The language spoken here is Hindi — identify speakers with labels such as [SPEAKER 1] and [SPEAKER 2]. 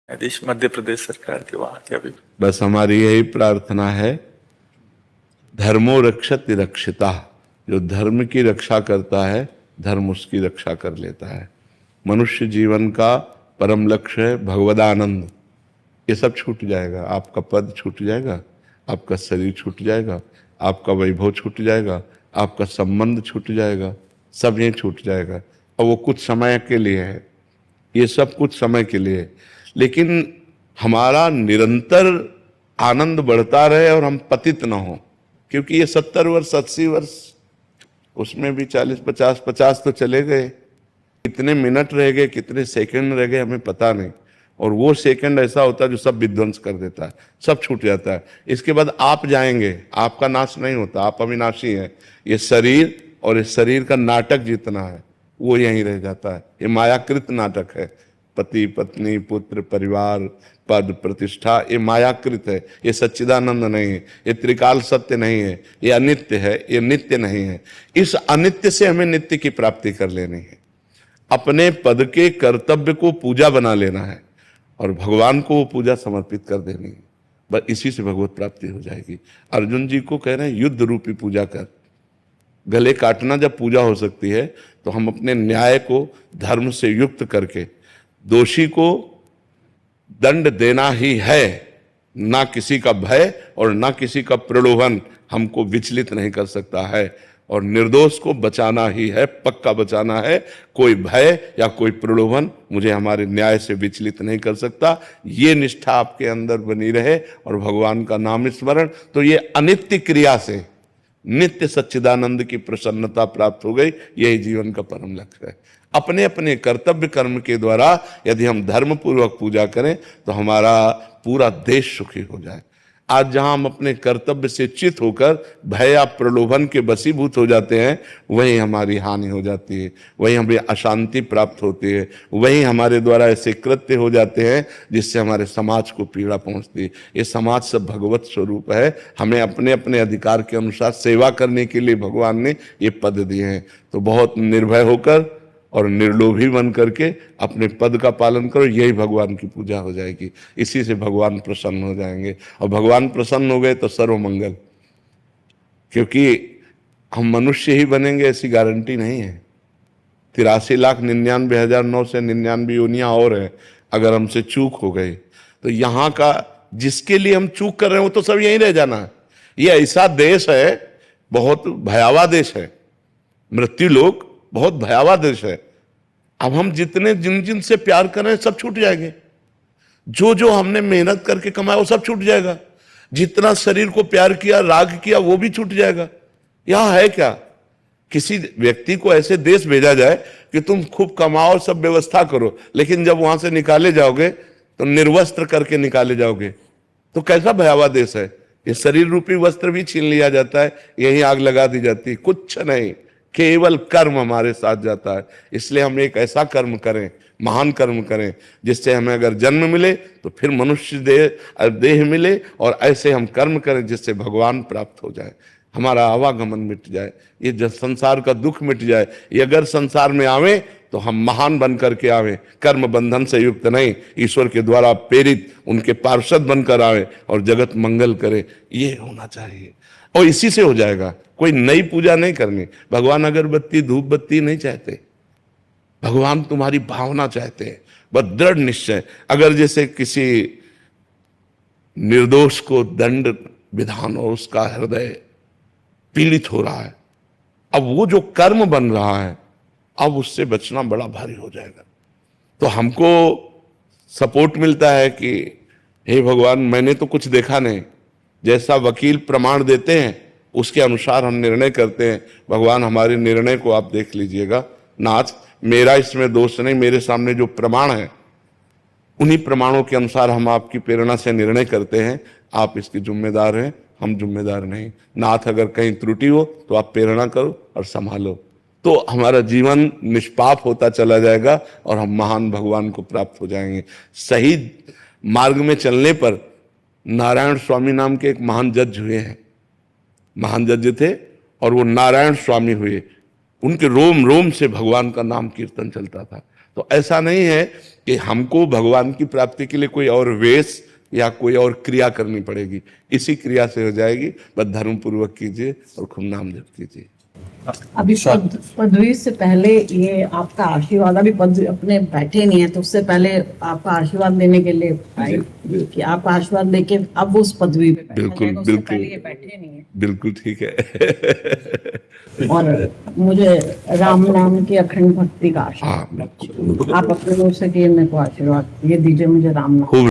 [SPEAKER 1] न्यायाधीश मध्य प्रदेश सरकार के वहां के अभी
[SPEAKER 2] बस हमारी यही प्रार्थना है, धर्मो रक्षति रक्षिता। जो धर्म की रक्षा करता है, धर्म उसकी रक्षा कर लेता है। मनुष्य जीवन का परम लक्ष्य है भगवदानंद। ये सब छूट जाएगा, आपका पद छूट जाएगा, आपका शरीर छूट जाएगा, आपका वैभव छूट जाएगा, आपका संबंध छूट जाएगा, सब ये छूट जाएगा। और वो कुछ समय के लिए है, ये सब कुछ समय के लिए है, लेकिन हमारा निरंतर आनंद बढ़ता रहे और हम पतित ना हो। क्योंकि ये 70 वर्ष 80 वर्ष, उसमें भी 40 50 तो चले गए। कितने मिनट रह गए, कितने सेकंड रह गए, हमें पता नहीं। और वो सेकंड ऐसा होता है जो सब विध्वंस कर देता है, सब छूट जाता है। इसके बाद आप जाएंगे, आपका नाश नहीं होता, आप अविनाशी हैं। ये शरीर और इस शरीर का नाटक जितना है वो यहीं रह जाता है। ये मायाकृत नाटक है। पति पत्नी पुत्र परिवार पद प्रतिष्ठा, ये मायाकृत है, ये सच्चिदानंद नहीं है, ये त्रिकाल सत्य नहीं है, ये अनित्य है, ये नित्य नहीं है। इस अनित्य से हमें नित्य की प्राप्ति कर लेनी है। अपने पद के कर्तव्य को पूजा बना लेना है और भगवान को वो पूजा समर्पित कर देनी है। बस इसी से भगवत प्राप्ति हो जाएगी। अर्जुन जी को कह रहे हैं युद्ध रूपी पूजा कर। गले काटना जब पूजा हो सकती है तो हम अपने न्याय को धर्म से युक्त करके दोषी को दंड देना ही है। ना किसी का भय और ना किसी का प्रलोभन हमको विचलित नहीं कर सकता है। और निर्दोष को बचाना ही है, पक्का बचाना है। कोई भय या कोई प्रलोभन मुझे हमारे न्याय से विचलित नहीं कर सकता। ये निष्ठा आपके अंदर बनी रहे और भगवान का नाम स्मरण, तो ये अनित्य क्रिया से नित्य सच्चिदानंद की प्रसन्नता प्राप्त हो गई। यही जीवन का परम लक्ष्य है। अपने अपने कर्तव्य कर्म के द्वारा यदि हम धर्म पूर्वक पूजा करें तो हमारा पूरा देश सुखी हो जाए। आज जहां हम अपने कर्तव्य से चित होकर भय या प्रलोभन के वशीभूत हो जाते हैं, वहीं हमारी हानि हो जाती है, वहीं हमें अशांति प्राप्त होती है, वहीं हमारे द्वारा ऐसे कृत्य हो जाते हैं जिससे हमारे समाज को पीड़ा पहुंचती है। ये समाज सब भगवत स्वरूप है। हमें अपने अपने अधिकार के अनुसार सेवा करने के लिए भगवान ने ये पद दिए हैं। तो बहुत निर्भय होकर और निर्लोभी बन करके अपने पद का पालन करो, यही भगवान की पूजा हो जाएगी। इसी से भगवान प्रसन्न हो जाएंगे और भगवान प्रसन्न हो गए तो सर्वमंगल। क्योंकि हम मनुष्य ही बनेंगे ऐसी गारंटी नहीं है। 83,99,999 योनियां और है। अगर हमसे चूक हो गई तो यहाँ का जिसके लिए हम चूक कर रहे हैं वो तो सब यहीं रह जाना है। ये ऐसा देश है, बहुत भयावह देश है। मृत्यु लोक बहुत भयावह देश है। अब हम जितने जिन जिन से प्यार कर रहे हैं सब छूट जाएंगे। जो जो हमने मेहनत करके कमाया वो सब छूट जाएगा। जितना शरीर को प्यार किया, राग किया, वो भी छूट जाएगा। यहां है क्या? किसी व्यक्ति को ऐसे देश भेजा जाए कि तुम खूब कमाओ, सब व्यवस्था करो, लेकिन जब वहां से निकाले जाओगे तो निर्वस्त्र करके निकाले जाओगे। तो कैसा भयावह देश है। ये शरीर रूपी वस्त्र भी छीन लिया जाता है, यही आग लगा दी जाती है। कुछ नहीं, केवल कर्म हमारे साथ जाता है। इसलिए हम एक ऐसा कर्म करें, महान कर्म करें, जिससे हमें अगर जन्म मिले तो फिर मनुष्य देह मिले, और ऐसे हम कर्म करें जिससे भगवान प्राप्त हो जाए, हमारा आवागमन मिट जाए, ये जब संसार का दुख मिट जाए। ये अगर संसार में आवे तो हम महान बन करके आवे, कर्म बंधन से युक्त नहीं, ईश्वर के द्वारा प्रेरित उनके पार्षद बनकर आवे और जगत मंगल करे। ये होना चाहिए और इसी से हो जाएगा। कोई नई पूजा नहीं करनी। भगवान अगरबत्ती धूप बत्ती नहीं चाहते, भगवान तुम्हारी भावना चाहते हैं, बस दृढ़ निश्चय। अगर जैसे किसी निर्दोष को दंड विधान और उसका हृदय पीड़ित हो रहा है, अब वो जो कर्म बन रहा है, अब उससे बचना बड़ा भारी हो जाएगा। तो हमको सपोर्ट मिलता है कि हे भगवान, मैंने तो कुछ देखा नहीं, जैसा वकील प्रमाण देते हैं उसके अनुसार हम निर्णय करते हैं। भगवान हमारे निर्णय को आप देख लीजिएगा। नाथ, मेरा इसमें दोष नहीं, मेरे सामने जो प्रमाण है उन्हीं प्रमाणों के अनुसार हम आपकी प्रेरणा से निर्णय करते हैं। आप इसकी जिम्मेदार हैं, हम जिम्मेदार नहीं। नाथ, अगर कहीं त्रुटि हो तो आप प्रेरणा करो और संभालो, तो हमारा जीवन निष्पाप होता चला जाएगा और हम महान भगवान को प्राप्त हो जाएंगे। सही मार्ग में चलने पर नारायण स्वामी नाम के एक महान जज हुए हैं, महान जज थे, और वो नारायण स्वामी हुए। उनके रोम रोम से भगवान का नाम कीर्तन चलता था। तो ऐसा नहीं है कि हमको भगवान की प्राप्ति के लिए कोई और वेश या कोई और क्रिया करनी पड़ेगी, इसी क्रिया से हो जाएगी। बस धर्म पूर्वक कीजिए और खूब नाम जप कीजिए।
[SPEAKER 3] अभी पदवी से पहले ये आपका आशीर्वाद, अभी पदवी अपने बैठे नहीं है तो उससे पहले आपका आशीर्वाद देने के लिए आए कि आपका आशीर्वाद लेके अब उस पदवी पे बैठा
[SPEAKER 2] बिल्कुल,
[SPEAKER 3] जाएगा, उससे
[SPEAKER 2] बिल्कुल।
[SPEAKER 3] पहले ये बैठे नहीं है।
[SPEAKER 2] बिल्कुल ठीक है।
[SPEAKER 3] और मुझे राम नाम की अखंड भक्ति का आशीर्वाद,
[SPEAKER 2] हाँ, बिल्कुल।
[SPEAKER 3] आप अपने मुंह से कि मेरे को आशीर्वाद ये दीजिए, मुझे राम नाम
[SPEAKER 2] खूब